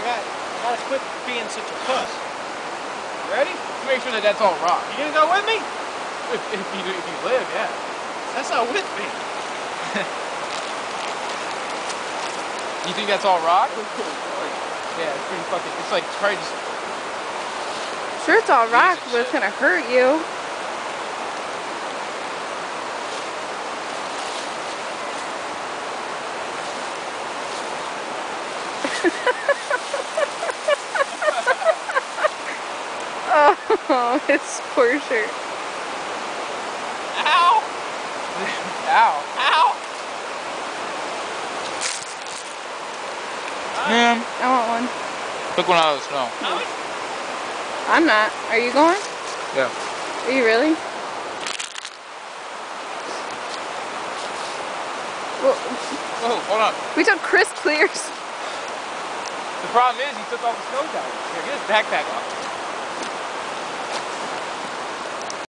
gotta quit being such a puss. Ready? Make sure that that's all rock. You gonna go with me? If you live, yeah. That's not with me. You think that's all rock? Yeah, it's pretty fucking. It's like probably just. Sure, it's all rock, but it's gonna hurt you. Oh, his poor shirt. Ow! Ow. Ow! Man, I want one. took one out of the snow. I'm not. Are you going? Yeah. Are you really? Well, Oh, hold on. we took Chris Clears. The problem is he took all the snow down. Here, get his backpack off.